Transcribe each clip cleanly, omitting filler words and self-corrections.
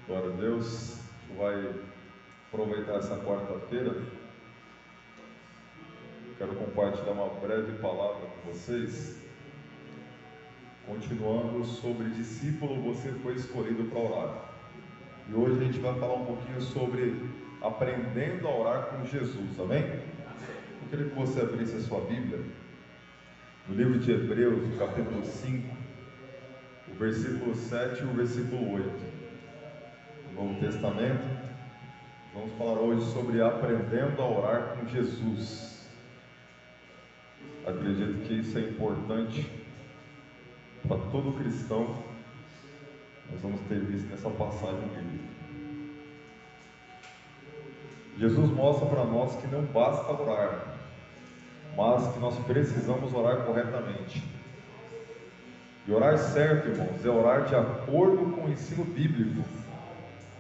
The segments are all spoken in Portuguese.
Glória a Deus. A gente vai aproveitar essa quarta-feira. Quero compartilhar uma breve palavra com vocês. Continuando sobre discípulo, você foi escolhido para orar. E hoje a gente vai falar um pouquinho sobre aprendendo a orar com Jesus, amém? Eu queria que você abrisse a sua Bíblia no livro de Hebreus, no capítulo 5, o versículo 7 e o versículo 8. No Novo Testamento, vamos falar hoje sobre aprendendo a orar com Jesus. Acredito que isso é importante para todo cristão. Nós vamos ter visto nessa passagem bíblica. Jesus mostra para nós que não basta orar, mas que nós precisamos orar corretamente. E orar certo, irmãos, é orar de acordo com o ensino bíblico.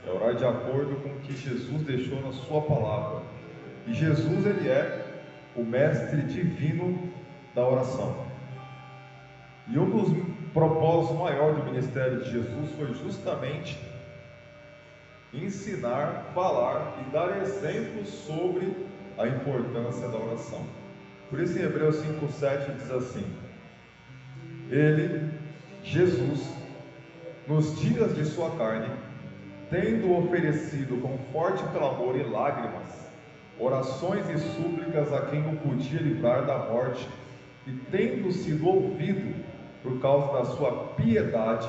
É orar de acordo com o que Jesus deixou na sua palavra. E Jesus, ele é o mestre divino da oração. E um dos propósitos maiores do ministério de Jesus foi justamente ensinar, falar e dar exemplos sobre a importância da oração. Por isso em Hebreus 5:7 diz assim: Ele, Jesus, nos dias de sua carne, tendo oferecido com forte clamor e lágrimas, orações e súplicas a quem o podia livrar da morte, e tendo sido ouvido por causa da sua piedade,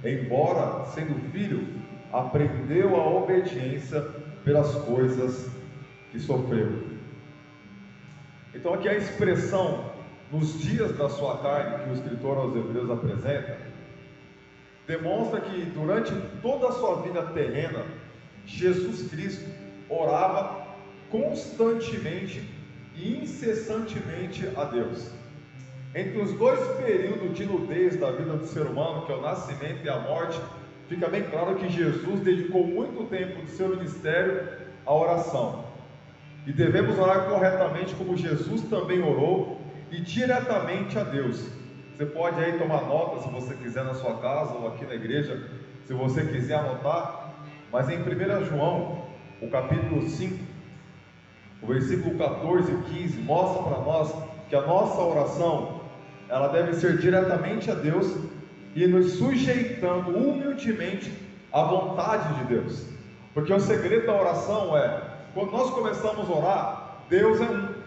embora sendo filho, aprendeu a obediência pelas coisas que sofreu. Então aqui a expressão nos dias da sua carne, que o escritor aos Hebreus apresenta, demonstra que durante toda a sua vida terrena, Jesus Cristo orava constantemente e incessantemente a Deus. Entre os dois períodos de nudez da vida do ser humano, que é o nascimento e a morte, fica bem claro que Jesus dedicou muito tempo do seu ministério à oração. E devemos orar corretamente como Jesus também orou, e diretamente a Deus. Você pode aí tomar nota, se você quiser, na sua casa ou aqui na igreja, se você quiser anotar. Mas em 1 João, o capítulo 5, o versículo 14 e 15, mostra para nós que a nossa oração, ela deve ser diretamente a Deus e nos sujeitando humildemente à vontade de Deus. Porque o segredo da oração é, quando nós começamos a orar, Deus é um.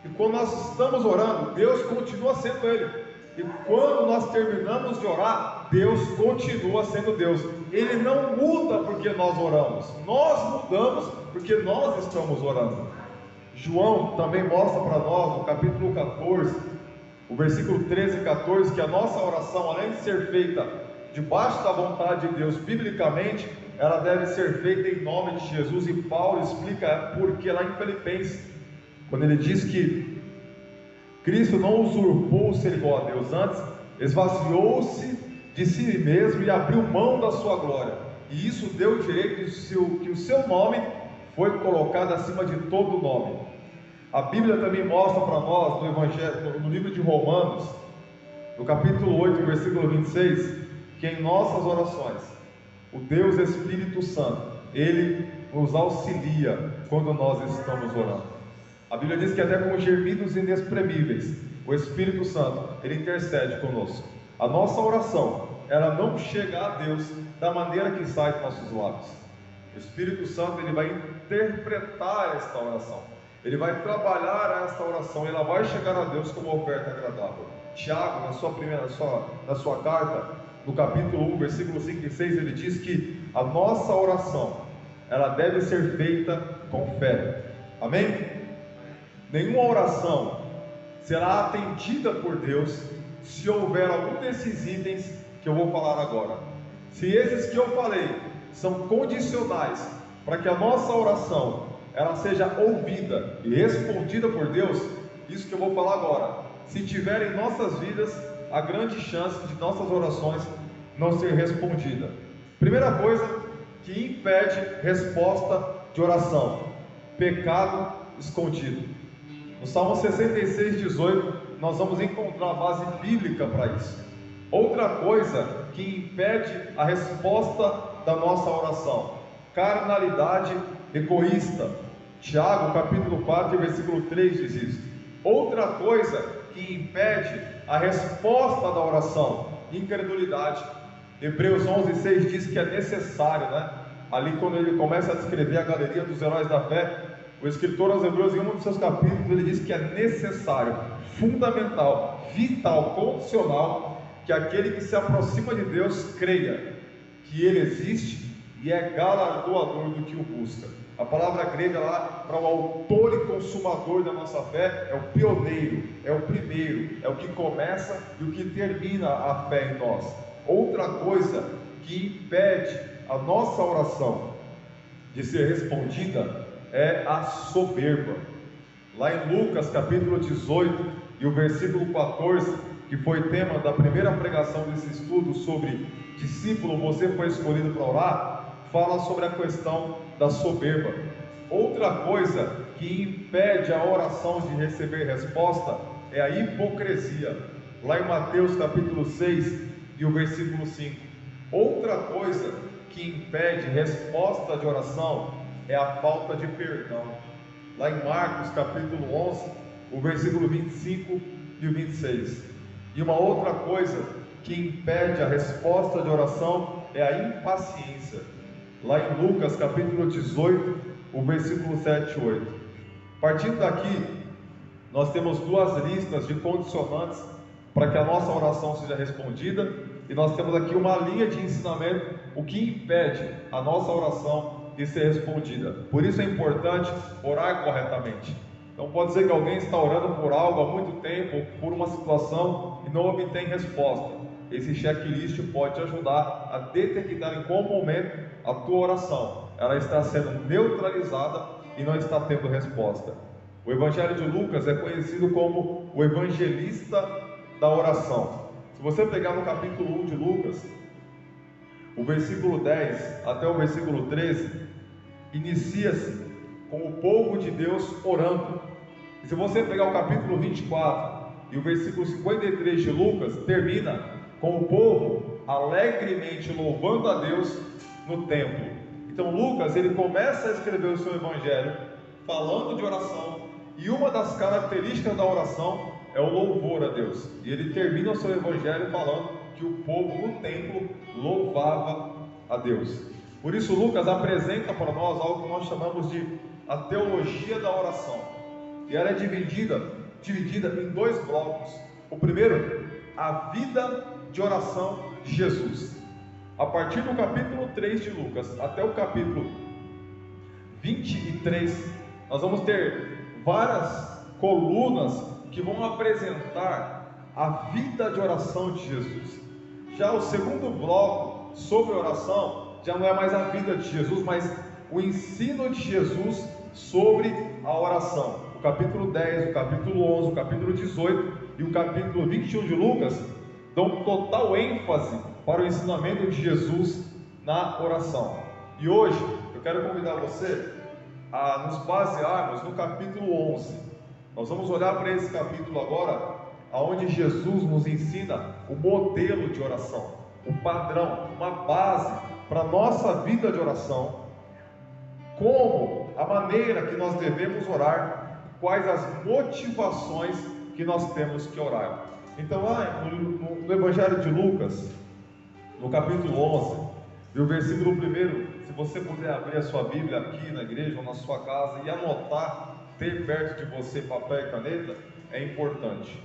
E quando nós estamos orando, Deus continua sendo Ele. E quando nós terminamos de orar, Deus continua sendo Deus. Ele não muda porque nós oramos. Nós mudamos porque nós estamos orando. João também mostra para nós, no capítulo 14, o versículo 13 e 14, que a nossa oração, além de ser feita debaixo da vontade de Deus, biblicamente, ela deve ser feita em nome de Jesus. E Paulo explica porque lá em Filipenses, quando ele diz que Cristo não usurpou o ser igual a Deus, antes esvaziou-se de si mesmo e abriu mão da sua glória, e isso deu o direito que o seu nome foi colocado acima de todo nome. A Bíblia também mostra para nós no Evangelho, no livro de Romanos, no capítulo 8, versículo 26, que em nossas orações, o Deus Espírito Santo, Ele nos auxilia quando nós estamos orando. A Bíblia diz que até com gemidos inexprimíveis, o Espírito Santo, Ele intercede conosco. A nossa oração, ela não chega a Deus da maneira que sai dos nossos lábios. O Espírito Santo, Ele vai interpretar esta oração. Ele vai trabalhar esta oração e ela vai chegar a Deus como uma oferta agradável. Tiago, na sua carta, no capítulo 1, versículo 5 e 6, ele diz que a nossa oração, ela deve ser feita com fé. Amém? Nenhuma oração será atendida por Deus se houver algum desses itens que eu vou falar agora. Se esses que eu falei são condicionais para que a nossa oração ela seja ouvida e respondida por Deus, isso que eu vou falar agora, se tiver em nossas vidas, a grande chance de nossas orações não ser respondida. Primeira coisa que impede resposta de oração: pecado escondido. No Salmo 66:18, nós vamos encontrar a base bíblica para isso. Outra coisa que impede a resposta da nossa oração? Carnalidade egoísta. Tiago, capítulo 4, versículo 3 diz isso. Outra coisa que impede a resposta da oração: incredulidade. Hebreus 11:6 diz que é necessário, né? Ali quando ele começa a descrever a galeria dos heróis da fé, o escritor aos Hebreus, em um dos seus capítulos, ele diz que é necessário, fundamental, vital, condicional, que aquele que se aproxima de Deus creia que Ele existe e é galardoador do que o busca. A palavra grega lá, para o autor e consumador da nossa fé, é o pioneiro, é o primeiro, é o que começa e o que termina a fé em nós. Outra coisa que impede a nossa oração de ser respondida é a soberba. Lá em Lucas capítulo 18 e o versículo 14, que foi tema da primeira pregação desse estudo sobre discípulo, você foi escolhido para orar, fala sobre a questão da soberba. Outra coisa que impede a oração de receber resposta é a hipocrisia. Lá em Mateus capítulo 6 e o versículo 5. Outra coisa que impede resposta de oração é a falta de perdão. Lá em Marcos capítulo 11, o versículo 25 e o 26. E uma outra coisa que impede a resposta de oração é a impaciência. Lá em Lucas capítulo 18, o versículo 7 e 8. Partindo daqui, nós temos duas listas de condicionantes para que a nossa oração seja respondida, e nós temos aqui uma linha de ensinamento, o que impede a nossa oração de ser respondida. Por isso é importante orar corretamente. Então pode ser que alguém está orando por algo há muito tempo, por uma situação, e não obtém resposta. Esse checklist pode te ajudar a determinar em qual momento a tua oração ela está sendo neutralizada e não está tendo resposta. O Evangelho de Lucas é conhecido como o evangelista da oração. Se você pegar no capítulo 1 de Lucas, o versículo 10 até o versículo 13, inicia-se com o povo de Deus orando. E se você pegar o capítulo 24 e o versículo 53 de Lucas, termina com o povo alegremente louvando a Deus no templo. Então Lucas, ele começa a escrever o seu evangelho falando de oração, e uma das características da oração é o louvor a Deus. E ele termina o seu evangelho falando que o povo no templo louvava a Deus. Por isso Lucas apresenta para nós algo que nós chamamos de a teologia da oração. E ela é dividida em dois blocos. O primeiro, a vida de oração de Jesus. A partir do capítulo 3 de Lucas até o capítulo 23, nós vamos ter várias colunas que vão apresentar a vida de oração de Jesus. Já o segundo bloco sobre oração já não é mais a vida de Jesus, mas o ensino de Jesus sobre a oração. O capítulo 10, o capítulo 11, o capítulo 18 e o capítulo 21 de Lucas dão total ênfase para o ensinamento de Jesus na oração. E hoje eu quero convidar você a nos basearmos no capítulo 11. Nós vamos olhar para esse capítulo agora, onde Jesus nos ensina o modelo de oração, o padrão, uma base para a nossa vida de oração, como a maneira que nós devemos orar, quais as motivações que nós temos que orar. Então lá no Evangelho de Lucas, no capítulo 11, e o versículo 1, se você puder abrir a sua Bíblia aqui na igreja ou na sua casa e anotar, ter perto de você papel e caneta, é importante.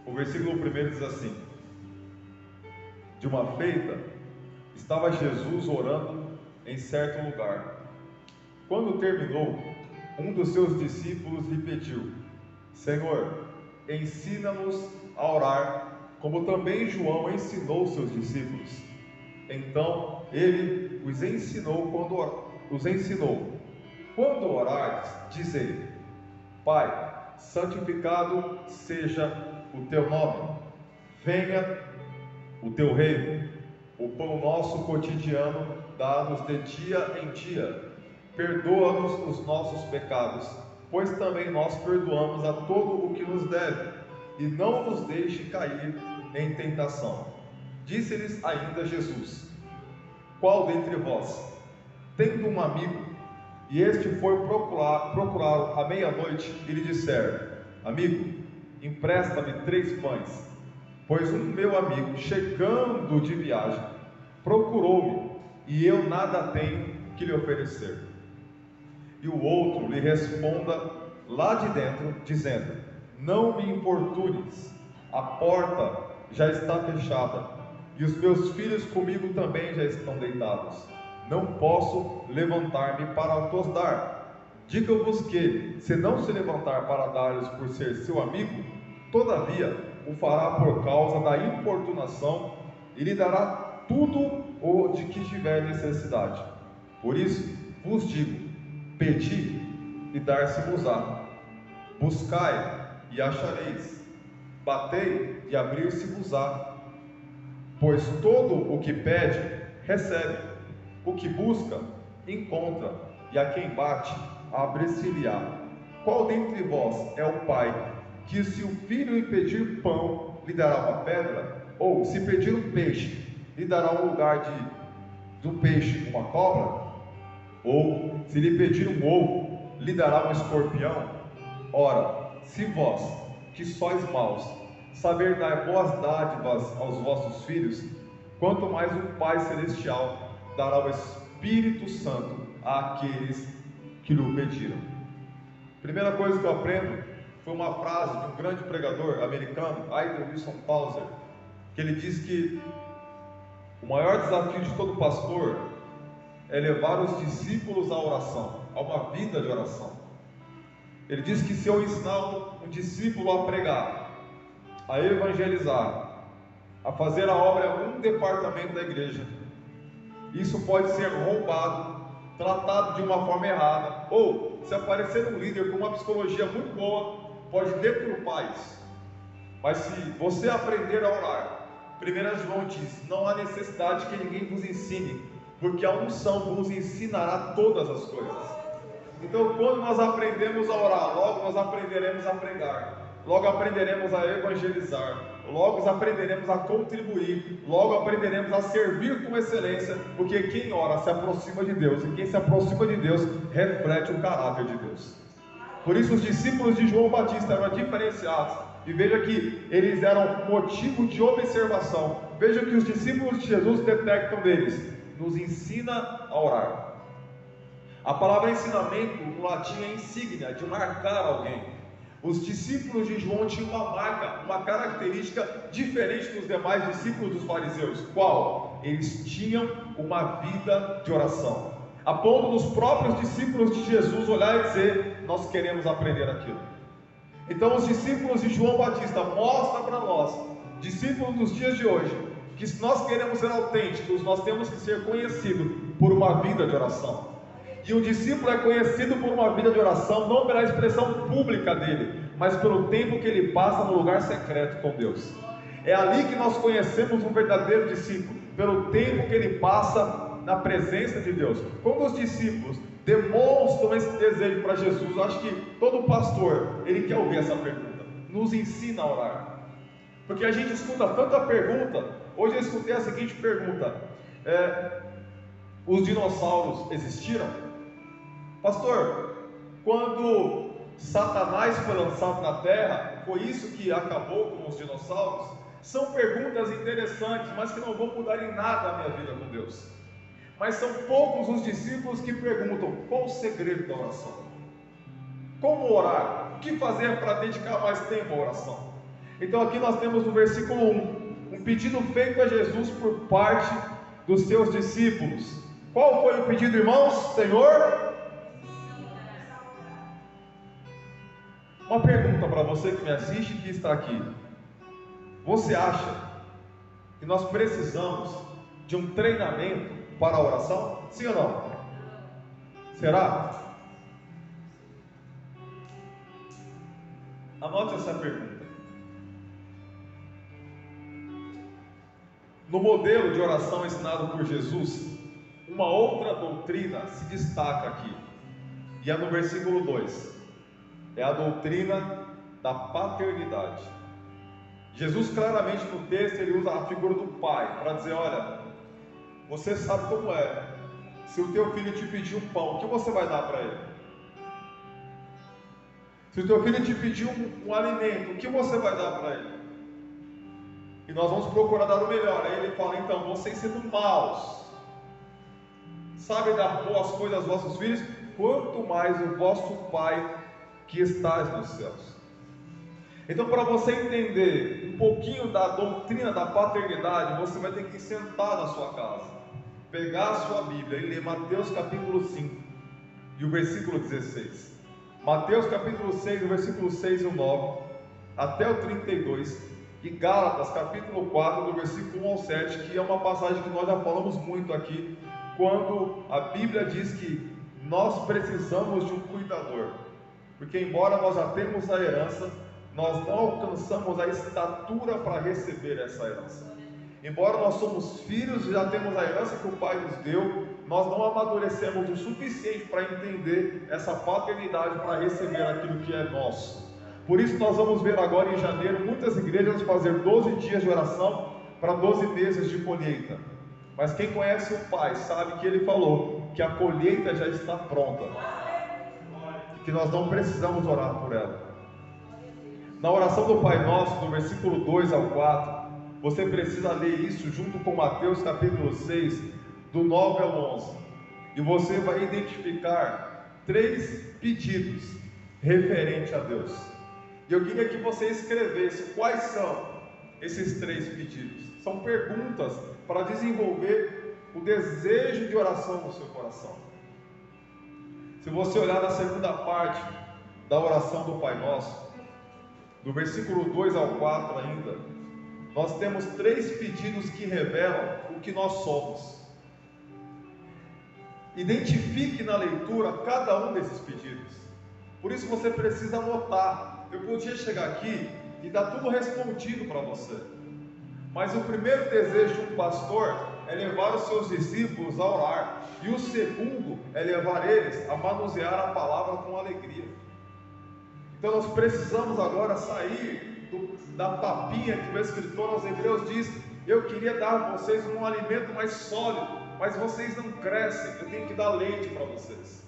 O versículo 1 diz assim: de uma feita, estava Jesus orando em certo lugar. Quando terminou, um dos seus discípulos lhe pediu: Senhor, ensina-nos a orar, como também João ensinou seus discípulos. Então ele os ensinou quando orares, dizei: Pai, santificado seja o teu nome, venha o teu reino, o pão nosso cotidiano dá-nos de dia em dia, perdoa-nos os nossos pecados, pois também nós perdoamos a todo o que nos deve, e não nos deixe cair em tentação. Disse-lhes ainda Jesus: qual dentre vós, tendo um amigo, e este for procurá-lo à meia-noite, e lhe disser: amigo, empresta-me 3 pães, pois um meu amigo, chegando de viagem, procurou-me, e eu nada tenho que lhe oferecer. E o outro lhe responda lá de dentro, dizendo: não me importunes, a porta já está fechada, e os meus filhos comigo também já estão deitados. Não posso levantar-me para os dar. Digo-vos que, se não se levantar para dar-lhes por ser seu amigo, todavia o fará por causa da importunação, e lhe dará tudo o de que tiver necessidade. Por isso vos digo: pedi e dar-se-vos-á, buscai e achareis, batei e abrir-se-vos-á. Pois todo o que pede, recebe, o que busca, encontra, e a quem bate, abre-se-lhe-á. Qual dentre vós é o pai, que se o filho lhe pedir pão, lhe dará uma pedra? Ou, se pedir um peixe, lhe dará um lugar do peixe uma cobra? Ou, se lhe pedir um ovo, lhe dará um escorpião? Ora, se vós, que sois maus, saber dar boas dádivas aos vossos filhos, quanto mais o Pai Celestial dará o Espírito Santo àqueles que lhe pediram. Primeira coisa que eu aprendo foi uma frase de um grande pregador americano, Aiden Wilson Pauser, que ele diz que o maior desafio de todo pastor é levar os discípulos à oração, a uma vida de oração. Ele diz que se eu ensinar um discípulo a pregar, a evangelizar, a fazer a obra em um departamento da igreja, isso pode ser roubado, tratado de uma forma errada, ou se aparecer um líder com uma psicologia muito boa, pode deturpar isso. Mas se você aprender a orar, 1 João diz: não há necessidade que ninguém vos ensine, porque a unção vos ensinará todas as coisas. Então, quando nós aprendemos a orar, logo nós aprenderemos a pregar, logo aprenderemos a evangelizar, logo aprenderemos a contribuir, logo aprenderemos a servir com excelência, porque quem ora se aproxima de Deus, e quem se aproxima de Deus reflete o caráter de Deus. Por isso os discípulos de João Batista eram diferenciados, e veja que eles eram motivo de observação. Veja que os discípulos de Jesus detectam deles: nos ensina a orar. A palavra ensinamento no latim é insígnia, de marcar alguém. Os discípulos de João tinham uma marca, uma característica diferente dos demais discípulos dos fariseus. Qual? Eles tinham uma vida de oração, a ponto dos próprios discípulos de Jesus olhar e dizer: nós queremos aprender aquilo. Então os discípulos de João Batista mostram para nós, discípulos dos dias de hoje, que se nós queremos ser autênticos, nós temos que ser conhecidos por uma vida de oração. E o discípulo é conhecido por uma vida de oração, não pela expressão pública dele, mas pelo tempo que ele passa no lugar secreto com Deus. É ali que nós conhecemos um verdadeiro discípulo, pelo tempo que ele passa na presença de Deus. Quando os discípulos demonstram esse desejo para Jesus, eu acho que todo pastor, ele quer ouvir essa pergunta: nos ensina a orar. Porque a gente escuta tanta pergunta. Hoje eu escutei a seguinte pergunta: os dinossauros existiram? Pastor, quando Satanás foi lançado na terra, foi isso que acabou com os dinossauros? São perguntas interessantes, mas que não vão mudar em nada a minha vida com Deus. Mas são poucos os discípulos que perguntam: qual o segredo da oração? Como orar? O que fazer para dedicar mais tempo à oração? Então aqui nós temos no versículo 1, um pedido feito a Jesus por parte dos seus discípulos. Qual foi o pedido, irmãos? Senhor? Uma pergunta para você que me assiste e que está aqui: você acha que nós precisamos de um treinamento para a oração? Sim ou não? Será? Anote essa pergunta. No modelo de oração ensinado por Jesus, uma outra doutrina se destaca aqui, e é no versículo 2, é a doutrina da paternidade. Jesus claramente no texto ele usa a figura do pai para dizer: olha, você sabe como é. Se o teu filho te pedir um pão, o que você vai dar para ele? Se o teu filho te pedir um alimento, o que você vai dar para ele? E nós vamos procurar dar o melhor. Aí ele fala: então, vocês sendo maus, sabem dar boas coisas aos vossos filhos, quanto mais o vosso Pai que estás nos céus. Então, para você entender um pouquinho da doutrina da paternidade, você vai ter que sentar na sua casa, pegar a sua Bíblia e ler Mateus capítulo 5 e o versículo 16. Mateus capítulo 6, o versículo 6 e o 9, até o 32, e Gálatas capítulo 4, do versículo 1 ao 7, que é uma passagem que nós já falamos muito aqui, quando a Bíblia diz que nós precisamos de um cuidador, porque embora nós já temos a herança, nós não alcançamos a estatura para receber essa herança. Embora nós somos filhos e já temos a herança que o Pai nos deu, nós não amadurecemos o suficiente para entender essa paternidade, para receber aquilo que é nosso. Por isso nós vamos ver agora em janeiro muitas igrejas fazer 12 dias de oração para 12 meses de colheita. Mas quem conhece o Pai sabe que Ele falou que a colheita já está pronta, que nós não precisamos orar por ela. Na oração do Pai Nosso, do versículo 2 ao 4, você precisa ler isso junto com Mateus capítulo 6, do 9 ao 11. E você vai identificar 3 pedidos referentes a Deus. E eu queria que você escrevesse quais são esses 3 pedidos. São perguntas para desenvolver o desejo de oração no seu coração. Se você olhar na segunda parte da oração do Pai Nosso, do versículo 2 ao 4 ainda, nós temos 3 pedidos que revelam o que nós somos. Identifique na leitura cada um desses pedidos. Por isso você precisa anotar. Eu podia chegar aqui e dar tudo respondido para você. Mas o primeiro desejo de um pastor é levar os seus discípulos a orar. E o segundo é levar eles a manusear a palavra com alegria. Então nós precisamos agora sair da papinha que o escritor aos Hebreus diz: eu queria dar a vocês um alimento mais sólido, mas vocês não crescem, eu tenho que dar leite para vocês.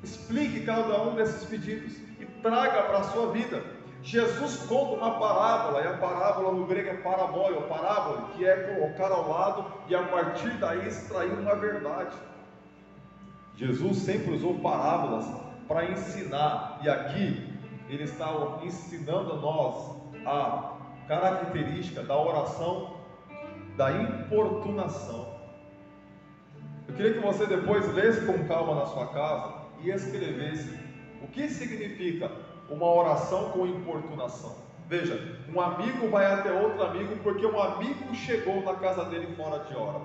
Explique cada um desses pedidos e traga para a sua vida. Jesus conta uma parábola, e a parábola no grego é parabole, ou parábola, que é colocar ao lado e a partir daí extrair uma verdade. Jesus sempre usou parábolas para ensinar, e aqui ele está ensinando a nós a característica da oração da importunação. Eu queria que você depois lesse com calma na sua casa e escrevesse o que significa uma oração com importunação. Veja, um amigo vai até outro amigo porque um amigo chegou na casa dele fora de hora.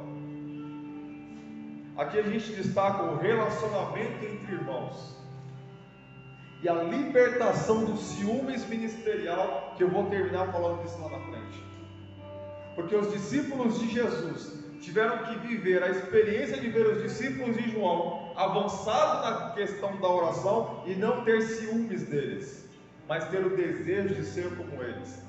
Aqui a gente destaca o relacionamento entre irmãos e a libertação do ciúmes ministerial, que eu vou terminar falando disso lá na frente. Porque os discípulos de Jesus tiveram que viver a experiência de ver os discípulos de João avançados na questão da oração e não ter ciúmes deles, mas ter o desejo de ser como eles.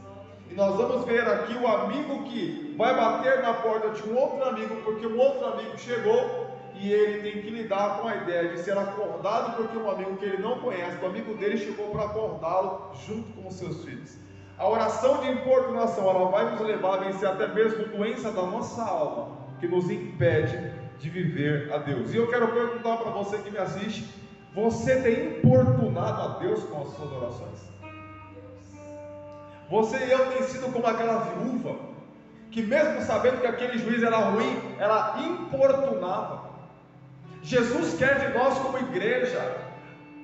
E nós vamos ver aqui o amigo que vai bater na porta de um outro amigo, porque um outro amigo chegou e ele tem que lidar com a ideia de ser acordado, porque um amigo que ele não conhece, o amigo dele chegou para acordá-lo junto com os seus filhos. A oração de importunação, ela vai nos levar a vencer até mesmo doença da nossa alma, que nos impede de viver a Deus. E eu quero perguntar para você que me assiste: você tem importunado a Deus com as suas orações? Você e eu tem sido como aquela viúva, que mesmo sabendo que aquele juiz era ruim, ela importunava. Jesus quer de nós como igreja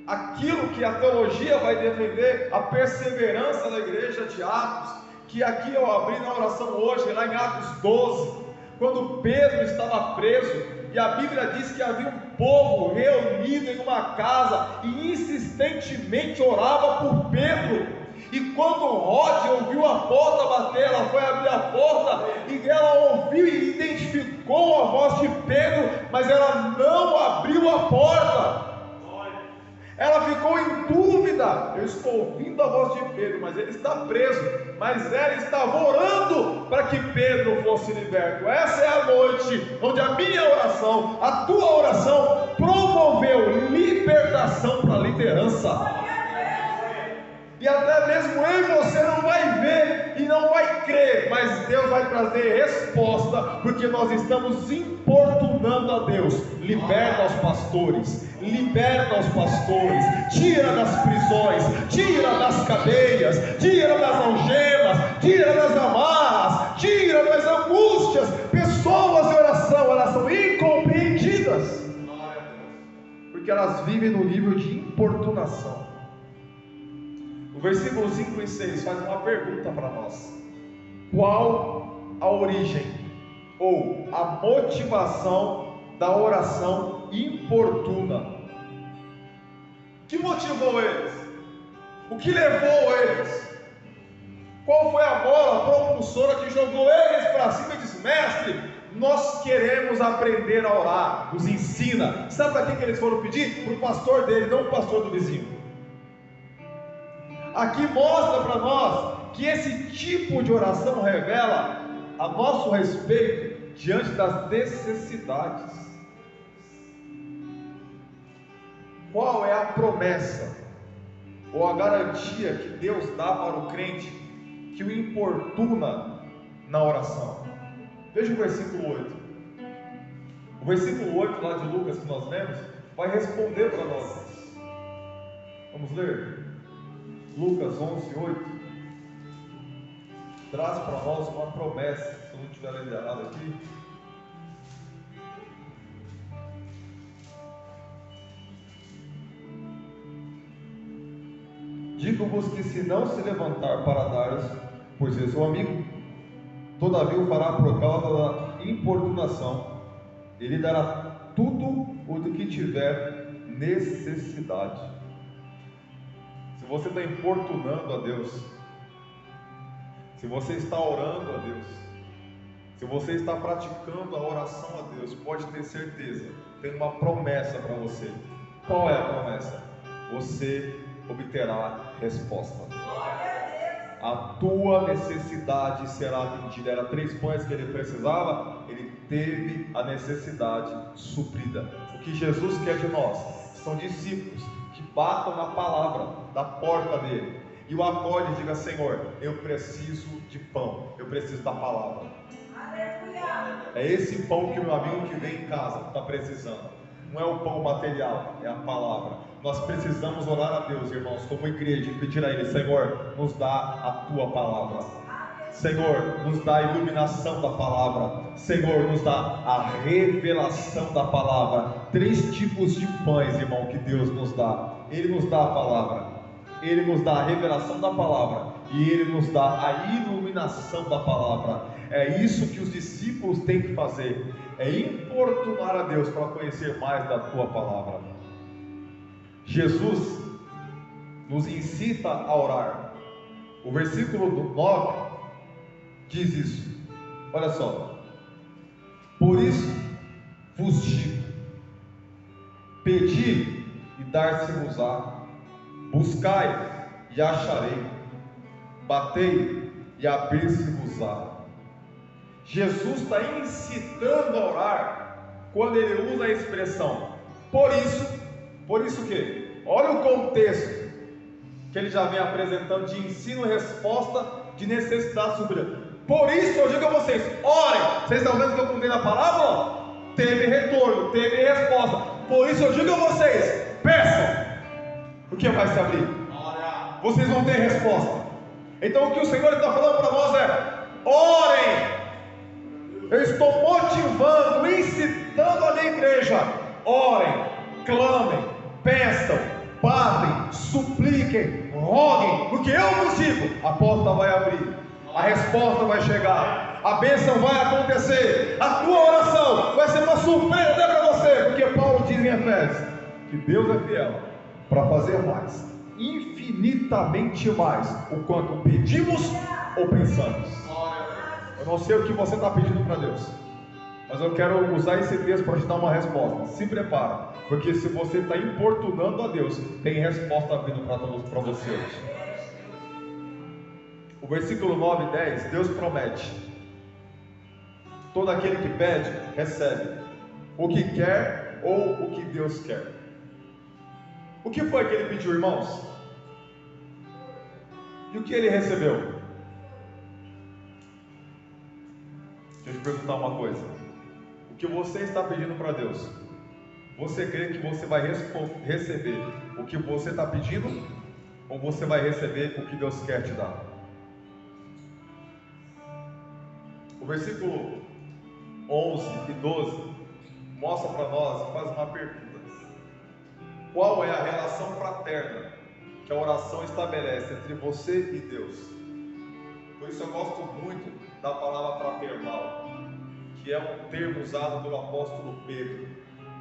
aquilo que a teologia vai defender, a perseverança da igreja de Atos, que aqui eu abri na oração hoje, lá em Atos 12, quando Pedro estava preso, e a Bíblia diz que havia um povo reunido em uma casa, e insistentemente orava por Pedro. E quando Rode ouviu a porta bater, ela foi abrir a porta, e ela ouviu e identificou a voz de Pedro, mas ela não abriu a porta. Ela ficou em dúvida: eu estou ouvindo a voz de Pedro, mas ele está preso. mas ela estava orando para que Pedro fosse liberto. Essa é a noite onde a minha oração, a tua oração, promoveu libertação para a liderança. E até mesmo eu e você não vai ver e não vai crer, mas Deus vai trazer resposta, porque nós estamos importunando a Deus. Liberta os pastores, liberta os pastores, tira das prisões, tira das cadeias, tira das algemas, tira das amarras, tira das angústias. Pessoas de oração, elas são incompreendidas, porque elas vivem no nível de importunação. O versículo 5 e 6 faz uma pergunta para nós: qual a origem ou a motivação da oração importuna? Que motivou eles? O que levou eles? Qual foi a bola propulsora que jogou eles para cima e disse: mestre, nós queremos aprender a orar, nos ensina. Sabe para que eles foram pedir? Para o pastor dele, não o pastor do vizinho. Aqui mostra para nós que esse tipo de oração revela a nosso respeito diante das necessidades. Qual é a promessa ou a garantia que Deus dá para o crente que o importuna na oração? Veja o versículo 8. O versículo 8 lá de Lucas que nós lemos vai responder para nós. Vamos ler? Lucas 11, 8 traz para nós uma promessa. Se eu não estiver lendo errado aqui, digo-vos que se não se levantar para dar-lhes, pois é seu amigo, todavia o fará por causa da importunação, ele dará tudo o do que tiver necessidade. Se você está importunando a Deus, se você está orando a Deus, se você está praticando a oração a Deus, pode ter certeza, tem uma promessa para você. Qual é a promessa? Você obterá resposta. A tua necessidade será atendida. Era 3 pães que ele precisava, ele teve a necessidade suprida. O que Jesus quer de nós são discípulos que batam na palavra da porta dele e o acorde e diga: Senhor, eu preciso de pão, eu preciso da palavra. É esse pão que o meu amigo que vem em casa está precisando. Não é o pão material, é a palavra. Nós precisamos orar a Deus, irmãos, como igreja, e pedir a Ele: Senhor, nos dá a tua palavra. Senhor, nos dá a iluminação da palavra. Senhor, nos dá a revelação da palavra. 3 tipos de pães, irmão, que Deus nos dá. Ele nos dá a palavra, Ele nos dá a revelação da palavra e Ele nos dá a iluminação da palavra. É isso que os discípulos têm que fazer, é importunar a Deus para conhecer mais da tua palavra. Jesus nos incita a orar. O versículo 9 diz isso. Olha só: por isso vos digo, pedi e dar-se-vos-á, buscai e acharei, batei e abrir-se-vos-á. Jesus está incitando a orar quando ele usa a expressão por isso o quê? Olha o contexto que ele já vem apresentando de ensino e resposta de necessidade suprida. Por isso eu digo a vocês: orem. Vocês estão vendo que eu contei na palavra? Teve retorno, teve resposta. Por isso eu digo a vocês: peçam, o que vai se abrir? Vocês vão ter resposta. Então o que o Senhor está falando para nós é: orem. Eu estou motivando, incitando a minha igreja: orem, clamem, peçam, batem, supliquem, roguem, porque eu vos digo, a porta vai abrir, a resposta vai chegar, a bênção vai acontecer, a tua oração vai ser uma surpresa para você, porque Paulo diz em Efésios que Deus é fiel para fazer mais, infinitamente mais, o quanto pedimos ou pensamos. Eu não sei o que você está pedindo para Deus, mas eu quero usar esse texto para te dar uma resposta. Se prepara, porque se você está importunando a Deus, tem resposta vindo para você hoje. O versículo 9 e 10, Deus promete: todo aquele que pede, recebe o que quer ou o que Deus quer. O que foi que ele pediu, irmãos? E o que ele recebeu? Deixa eu te perguntar uma coisa. O que você está pedindo para Deus, você crê que você vai receber o que você está pedindo? Ou você vai receber o que Deus quer te dar? O versículo 11 e 12 mostra para nós e faz uma pergunta: qual é a relação fraterna que a oração estabelece entre você e Deus? Por isso eu gosto muito da palavra fraternal, que é um termo usado pelo apóstolo Pedro,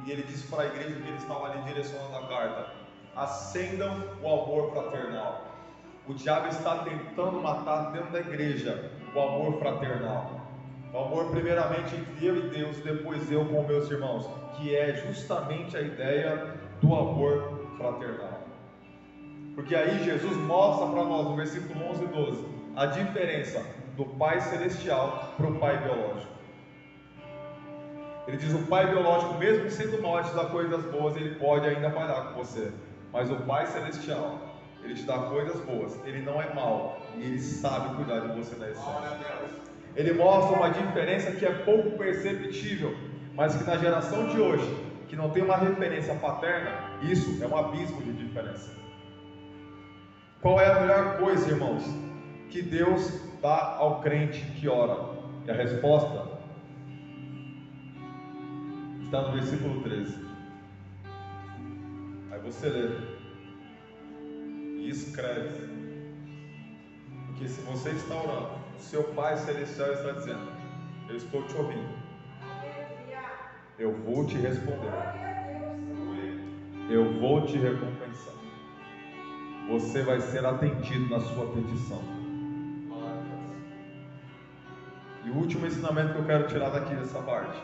e ele disse para a igreja que ele estava ali direcionando a carta: acendam o amor fraternal. O diabo está tentando matar dentro da igreja o amor fraternal. O amor primeiramente entre eu e Deus, depois eu com meus irmãos, que é justamente a ideia do amor fraternal. Porque aí Jesus mostra para nós, no versículo 11 e 12, a diferença do Pai Celestial para o Pai Biológico. Ele diz: o Pai Biológico, mesmo sendo mau, te dá coisas boas, ele pode ainda falhar com você. Mas o Pai Celestial, ele te dá coisas boas, ele não é mau, e ele sabe cuidar de você na essência. Ele mostra uma diferença que é pouco perceptível, mas que na geração de hoje, que não tem uma referência paterna, isso é um abismo de diferença. Qual é a melhor coisa, irmãos, que Deus dá ao crente que ora? E a resposta está no versículo 13. Aí você lê e escreve, porque se você está orando, seu Pai Celestial está dizendo: eu estou te ouvindo, eu vou te responder, eu vou te recompensar, você vai ser atendido na sua petição. E o último ensinamento que eu quero tirar daqui dessa parte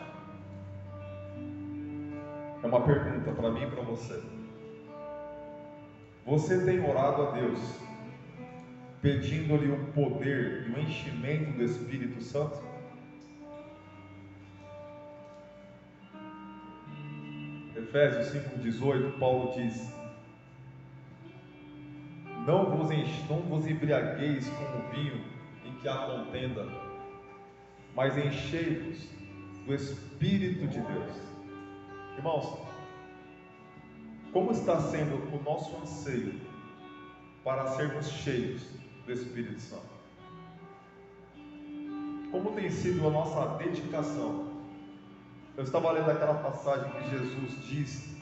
é uma pergunta para mim e para você. Você tem orado a Deus pedindo-lhe o poder e o enchimento do Espírito Santo? Efésios 5,18, Paulo diz: não vos embriagueis com o vinho em que há contenda, mas enchei-vos do Espírito de Deus. Irmãos, como está sendo o nosso anseio para sermos cheios do Espírito Santo? Como tem sido a nossa dedicação? Eu estava lendo aquela passagem que Jesus diz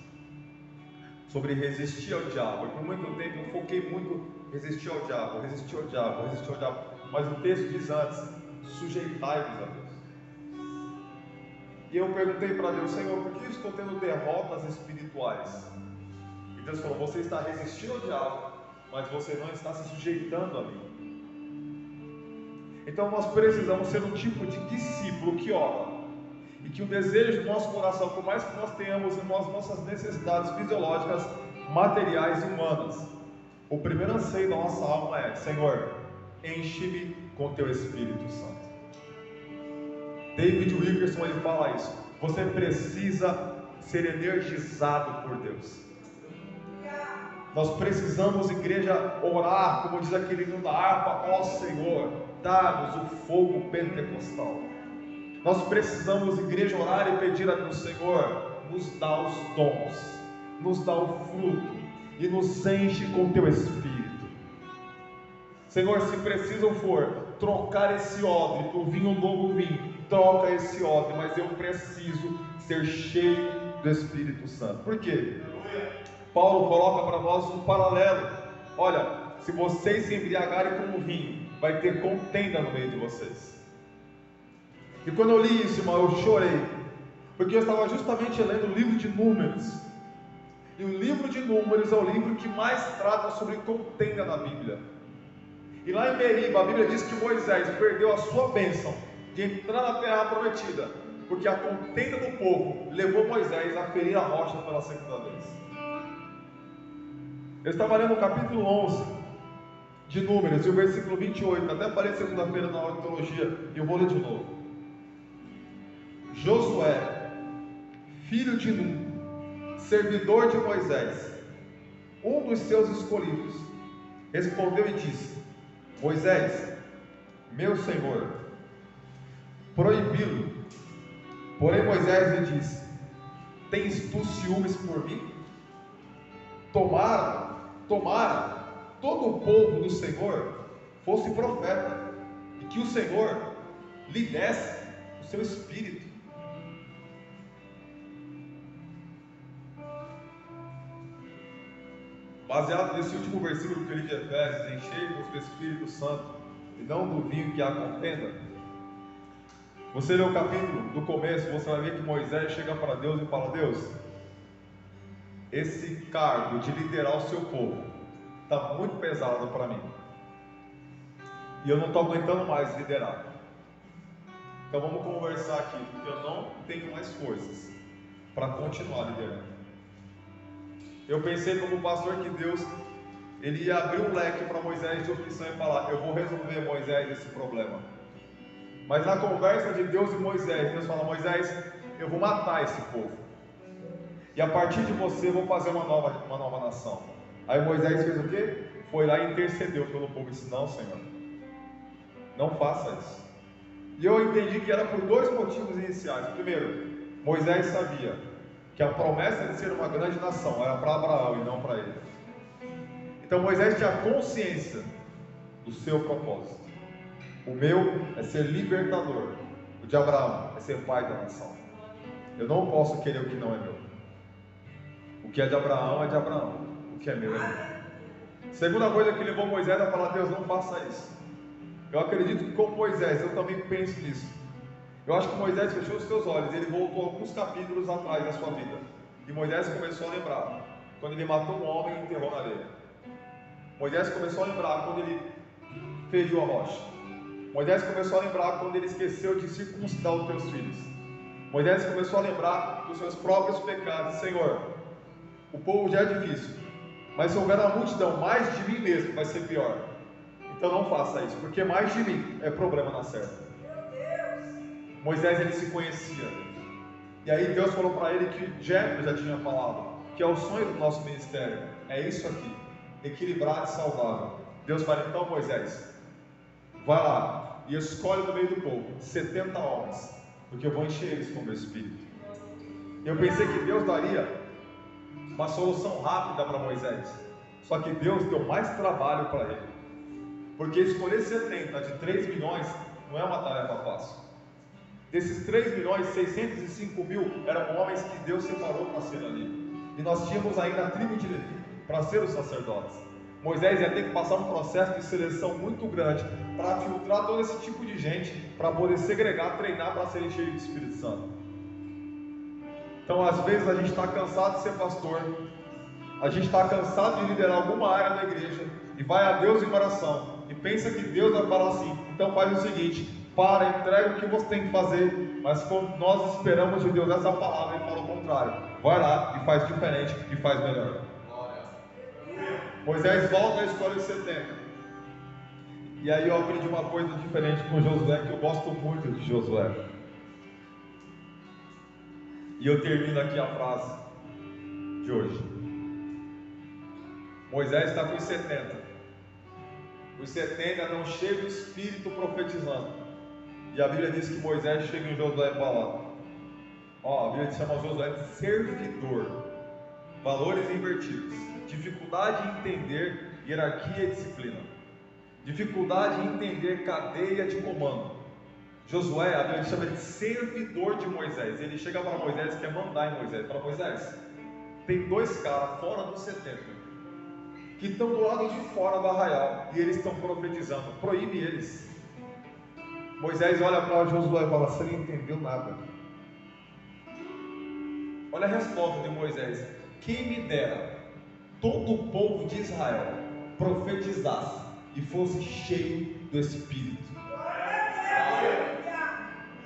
sobre resistir ao diabo, e por muito tempo eu foquei muito resistir ao diabo, resistir ao diabo, resistir ao diabo, mas o texto diz antes: sujeitai-vos a Deus. E eu perguntei para Deus: Senhor, por que eu estou tendo derrotas espirituais? E Deus falou: você está resistindo ao diabo, mas você não está se sujeitando a mim. Então nós precisamos ser um tipo de discípulo que ora, e que o desejo do nosso coração, por mais que nós tenhamos nossas necessidades fisiológicas, materiais e humanas, o primeiro anseio da nossa alma é: Senhor, enche-me com teu Espírito Santo. David Wilkerson, ele fala isso: você precisa ser energizado por Deus. Nós precisamos, igreja, orar, como diz aquele hino da harpa: ó Senhor, dá-nos o fogo pentecostal. Nós precisamos, igreja, orar e pedir a Deus: Senhor, nos dá os dons, nos dá o fruto e nos enche com teu Espírito. Senhor, se preciso for trocar esse odre por vinho novo vinho, troca esse odre, mas eu preciso ser cheio do Espírito Santo. Por quê? Paulo coloca para nós um paralelo: olha, se vocês se embriagarem com o vinho, vai ter contenda no meio de vocês. E quando eu li isso, irmão, eu chorei, porque eu estava justamente lendo o livro de Números, e o livro de Números é o livro que mais trata sobre contenda na Bíblia. E lá em Meriba, a Bíblia diz que Moisés perdeu a sua bênção de entrar na terra prometida, porque a contenda do povo levou Moisés a ferir a rocha pela segunda vez. Eu estava lendo o capítulo 11, de Números, e o versículo 28, até falei segunda-feira na aula de teologia, e eu vou ler de novo. Josué, filho de Nun, servidor de Moisés, um dos seus escolhidos, respondeu e disse: Moisés, meu senhor, proibi-lo. Porém Moisés lhe disse: tens tu ciúmes por mim? Tomara todo o povo do Senhor fosse profeta, e que o Senhor lhe desse o seu espírito. Baseado nesse último versículo que eu li de Efésios, enchei-vos do Espírito Santo e não do vinho que há contenda. Você lê o capítulo do começo, você vai ver que Moisés chega para Deus e fala: Deus, esse cargo de liderar o seu povo está muito pesado para mim, e eu não estou aguentando mais liderar. Então vamos conversar aqui, porque eu não tenho mais forças para continuar liderando. Eu pensei como pastor que Deus, ele ia abrir um leque para Moisés de opção e falar: eu vou resolver, Moisés, esse problema. Mas na conversa de Deus e Moisés, Deus fala: Moisés, eu vou matar esse povo, e a partir de você eu vou fazer uma nova nação. Aí Moisés fez o quê? Foi lá e intercedeu pelo povo e disse: não, Senhor, não faça isso. E eu entendi que era por dois motivos iniciais. Primeiro, Moisés sabia que a promessa de ser uma grande nação era para Abraão e não para ele. Então Moisés tinha consciência do seu propósito. O meu é ser libertador, o de Abraão é ser pai da nação. Eu não posso querer o que não é meu. O que é de Abraão é de Abraão, o que é meu é meu. Segunda coisa que levou Moisés a falar: Deus, não faça isso. Eu acredito que, como Moisés, eu também penso nisso. Eu acho que Moisés fechou os seus olhos, ele voltou alguns capítulos atrás da sua vida, e Moisés começou a lembrar quando ele matou um homem e enterrou na areia. Moisés começou a lembrar quando ele feriu a rocha. Moisés começou a lembrar quando ele esqueceu de circuncidar os teus filhos. Moisés começou a lembrar dos seus próprios pecados. Senhor, o povo já é difícil, mas se houver uma multidão, mais de mim mesmo vai ser pior. Então não faça isso, porque mais de mim é problema na certa. Moisés, ele se conhecia, e aí Deus falou para ele que Jetro já tinha falado, que é o sonho do nosso ministério, é isso aqui, equilibrado e saudável. Deus fala: então Moisés, vai lá e escolhe no meio do povo 70 homens, porque eu vou encher eles com o meu espírito. Eu pensei que Deus daria uma solução rápida para Moisés, só que Deus deu mais trabalho para ele, porque escolher 70 de 3 milhões não é uma tarefa fácil. Desses 3 milhões, 605 mil eram homens que Deus separou para ser ali, e nós tínhamos ainda a tribo de Levi para ser os sacerdotes. Moisés ia ter que passar um processo de seleção muito grande para filtrar todo esse tipo de gente, para poder segregar, treinar para serem cheios do Espírito Santo. Então às vezes a gente está cansado de ser pastor, a gente está cansado de liderar alguma área da igreja, e vai a Deus em oração, e pensa que Deus vai falar assim: então faz o seguinte, entrega o que você tem que fazer. Mas quando nós esperamos de Deus essa palavra, Ele fala o contrário: vai lá e faz diferente e faz melhor. Moisés volta à história de 70. E aí eu aprendi uma coisa diferente com Josué, que eu gosto muito de Josué. E eu termino aqui a frase de hoje. Moisés está com os 70. Os 70 não chega o Espírito profetizando. E a Bíblia diz que Moisés chega em Josué e fala: a Bíblia chama Josué de servidor. Valores invertidos. Dificuldade em entender hierarquia e disciplina. Dificuldade em entender cadeia de comando. Josué, a Bíblia chama de servidor de Moisés. Ele chega para Moisés e quer mandar em Moisés. Para Moisés, tem 2 caras fora dos 70 que estão do lado de fora do arraial e eles estão profetizando. Proíbe eles. Moisés olha para Josué e fala: você não entendeu nada. Olha a resposta de Moisés: quem me dera todo o povo de Israel profetizasse e fosse cheio do Espírito.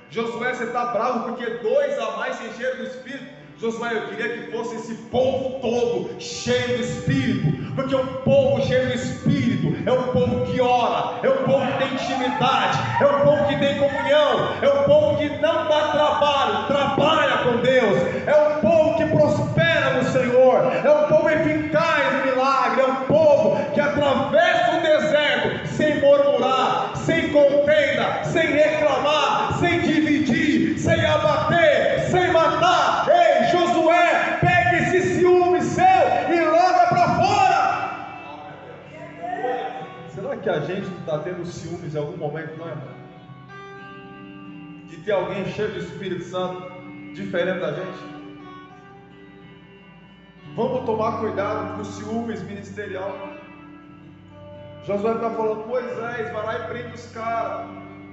Josué, você está bravo porque 2 a mais se encheram do Espírito? Josué, eu queria que fosse esse povo todo cheio do Espírito, porque o povo cheio do Espírito é um povo que ora, é um povo que tem intimidade, é um povo que tem comunhão, é um povo que não dá trabalho, trabalha com Deus, é um povo que prospera no Senhor, é um povo eficaz no milagre, é um povo que atravessa o deserto sem murmurar, sem contenda, sem reclamar, sem dividir, sem abater, sem matar. Ei, Josué, pega esse ciúme seu e larga para fora. Será que a gente está tendo ciúmes em algum momento, não é? De ter alguém cheio do Espírito Santo, diferente da gente? Vamos tomar cuidado com os ciúmes ministerial. Josué está falando, Moisés, vai lá e prende os caras.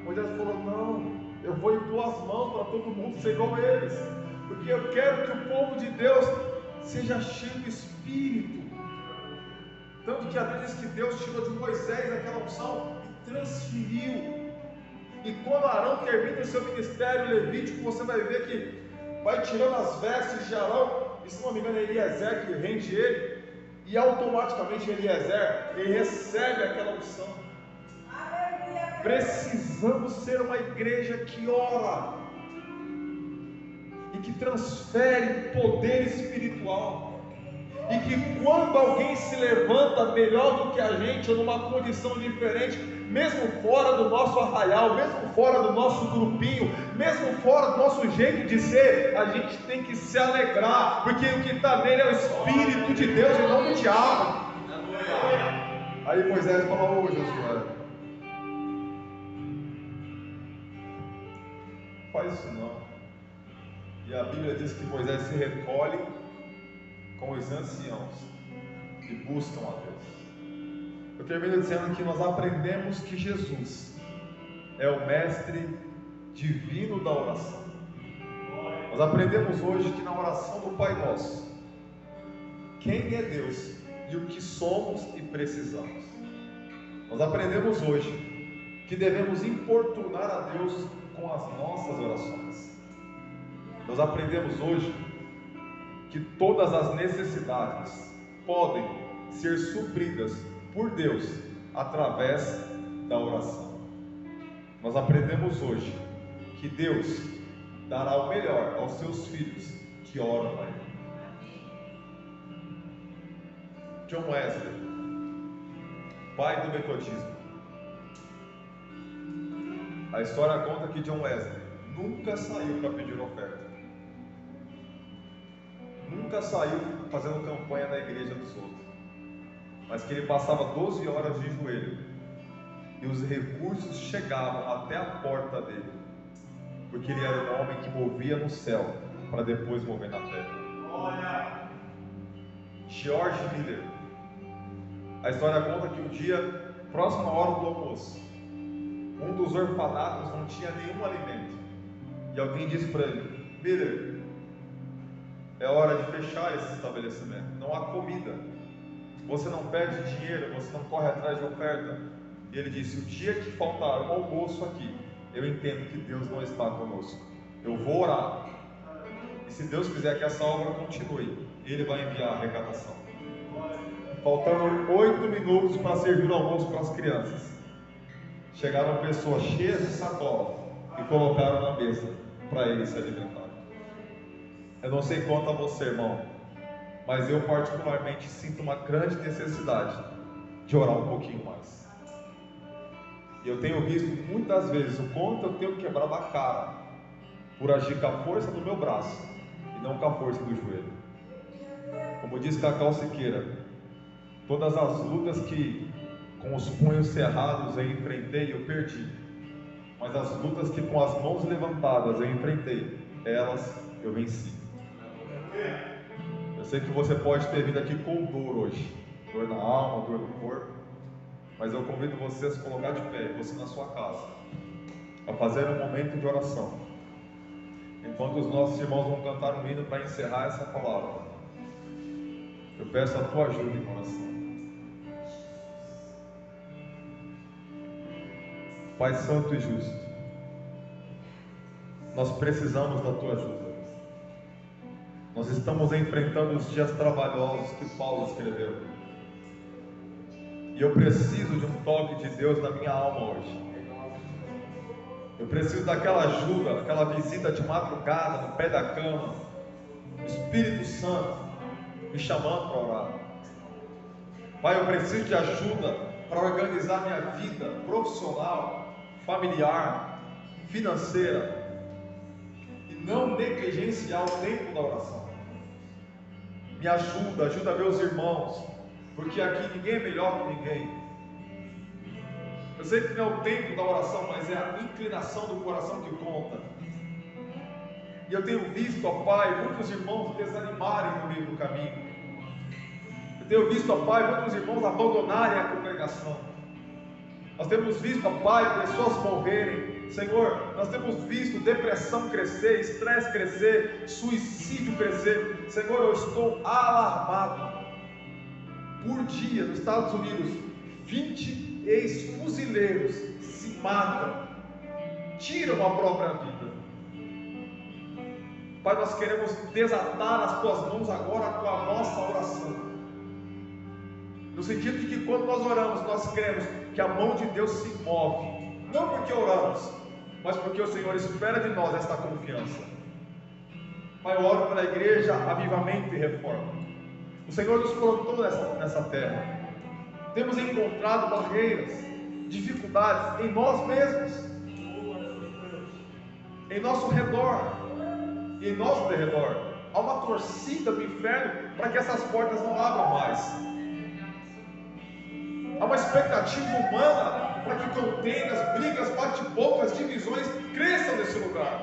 Moisés falou, não, eu vou impor as mãos para todo mundo ser igual a eles, porque eu quero que o povo de Deus seja cheio do Espírito. Tanto que a Bíblia diz que Deus tirou de Moisés aquela unção e transferiu. E quando Arão termina o seu ministério levítico, você vai ver que vai tirando as vestes de Arão, e se não me engano é Eliezer que rende ele, e automaticamente Eliezer, ele recebe aquela unção. Precisamos ser uma igreja que ora e que transfere poder espiritual, e que quando alguém se levanta melhor do que a gente, ou numa condição diferente, mesmo fora do nosso arraial, mesmo fora do nosso grupinho, mesmo fora do nosso jeito de ser, a gente tem que se alegrar, porque o que está nele é o Espírito de Deus e não do diabo. Aí Moisés falou, ô Josué, faz isso não. E a Bíblia diz que Moisés se recolhe com os anciãos e buscam a Deus. Eu termino dizendo que nós aprendemos que Jesus é o mestre divino da oração. Nós aprendemos hoje que na oração do Pai Nosso, quem é Deus e o que somos e precisamos. Nós aprendemos hoje que devemos importunar a Deus com as nossas orações. Nós aprendemos hoje que todas as necessidades podem ser supridas por Deus através da oração. Nós aprendemos hoje que Deus dará o melhor aos seus filhos que oram a Ele. John Wesley, pai do metodismo. A história conta que John Wesley nunca saiu para pedir oferta. Nunca saiu fazendo campanha na igreja dos outros. Mas que ele passava 12 horas de joelho. E os recursos chegavam até a porta dele. Porque ele era um homem que movia no céu para depois mover na terra. George Miller. A história conta que um dia, próximo à hora do almoço, um dos orfanatos não tinha nenhum alimento. E alguém disse para ele, Miller, é hora de fechar esse estabelecimento, não há comida, você não perde dinheiro, você não corre atrás de oferta. E ele disse, o dia que faltar um almoço aqui, eu entendo que Deus não está conosco, eu vou orar, e se Deus quiser que essa obra continue, Ele vai enviar a arrecadação. Faltando 8 minutos para servir o almoço para as crianças, chegaram pessoas cheias de sacola e colocaram na mesa para eles se alimentarem. Eu não sei quanto a você, irmão, mas eu particularmente sinto uma grande necessidade de orar um pouquinho mais. E eu tenho visto muitas vezes o quanto eu tenho quebrado a cara por agir com a força do meu braço e não com a força do joelho. Como diz Cacau Siqueira, todas as lutas que com os punhos cerrados eu enfrentei, eu perdi. Mas as lutas que com as mãos levantadas eu enfrentei, elas eu venci. Eu sei que você pode ter vindo aqui com dor hoje, dor na alma, dor no corpo, mas eu convido você a se colocar de pé, você na sua casa, a fazer um momento de oração, enquanto os nossos irmãos vão cantar um hino para encerrar essa palavra. Eu peço a tua ajuda em oração. Pai Santo e Justo, nós precisamos da tua ajuda. Nós estamos enfrentando os dias trabalhosos que Paulo escreveu. E eu preciso de um toque de Deus na minha alma hoje. Eu preciso daquela ajuda, aquela visita de madrugada no pé da cama. O Espírito Santo me chamando para orar. Pai, eu preciso de ajuda para organizar minha vida profissional, familiar, financeira. E não negligenciar o tempo da oração. Me ajuda, ajuda meus irmãos, porque aqui ninguém é melhor que ninguém. Eu sei que não é o tempo da oração, mas é a inclinação do coração que conta. E eu tenho visto, ó Pai, muitos irmãos desanimarem no meio do caminho. Eu tenho visto, ó Pai, muitos irmãos abandonarem a congregação. Nós temos visto, ó Pai, pessoas morrerem. Senhor, nós temos visto depressão crescer, estresse crescer, suicídio crescer. Senhor, eu estou alarmado. Por dia, nos Estados Unidos, 20 ex-fuzileiros se matam, tiram a própria vida. Pai, nós queremos desatar as tuas mãos agora com a nossa oração. No sentido de que quando nós oramos, nós cremos que a mão de Deus se move. Não porque oramos, mas porque o Senhor espera de nós esta confiança. Pai, eu oro pela igreja, avivamento e reforma. O Senhor nos plantou nessa terra. Temos encontrado barreiras, dificuldades em nós mesmos, em nosso redor e em nosso derredor. Há uma torcida do inferno para que essas portas não abram mais. Há uma expectativa humana para que contendas, brigas, bate-bocas, divisões cresçam nesse lugar.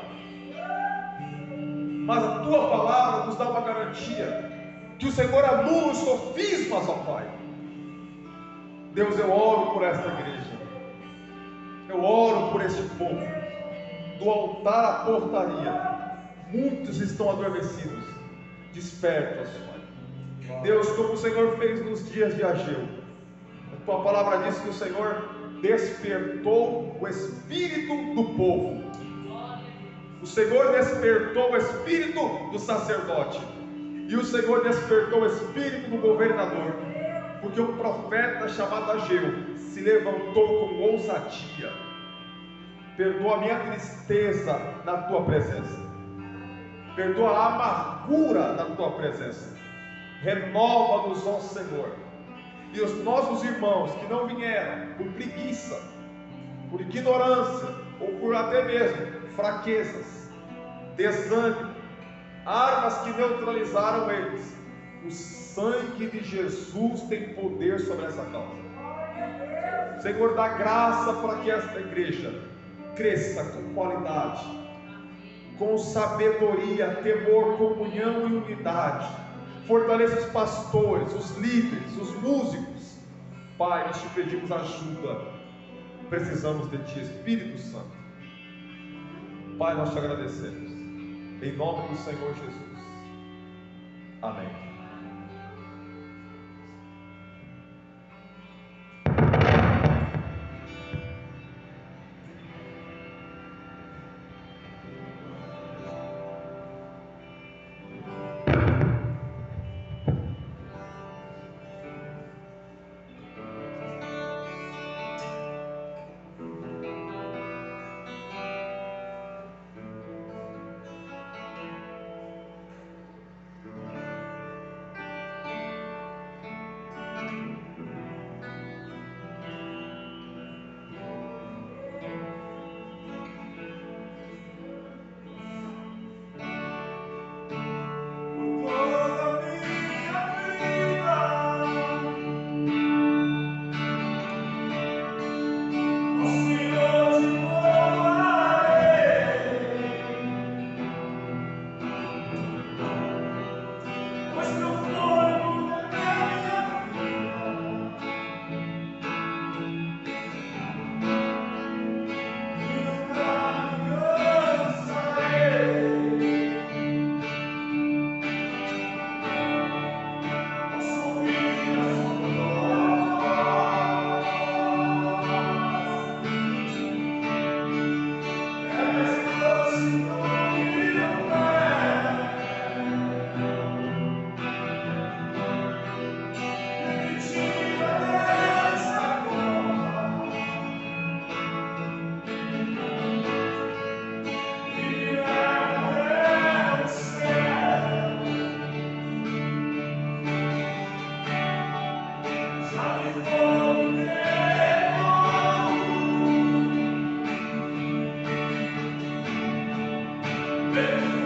Mas a tua palavra nos dá uma garantia que o Senhor anula os sofismas, ó Pai. Deus, eu oro por esta igreja. Eu oro por este povo. Do altar à portaria, muitos estão adormecidos. Desperta-os, Pai. Deus, como o Senhor fez nos dias de Ageu. A tua palavra diz que o Senhor despertou o espírito do povo. O Senhor despertou o espírito do sacerdote. E o Senhor despertou o espírito do governador. Porque um profeta chamado Ageu se levantou com ousadia. Perdoa a minha tristeza na tua presença. Perdoa a amargura na tua presença. Renova-nos, ó Senhor. E os nossos irmãos que não vieram por preguiça, por ignorância, ou por até mesmo fraquezas, desânimo, armas que neutralizaram eles, o sangue de Jesus tem poder sobre essa causa. Senhor, dá graça para que esta igreja cresça com qualidade, com sabedoria, temor, comunhão e unidade. Fortaleça os pastores, os líderes, os músicos. Pai, nós te pedimos ajuda. Precisamos de Ti, Espírito Santo. Pai, nós te agradecemos. Em nome do Senhor Jesus. Amém. Deus.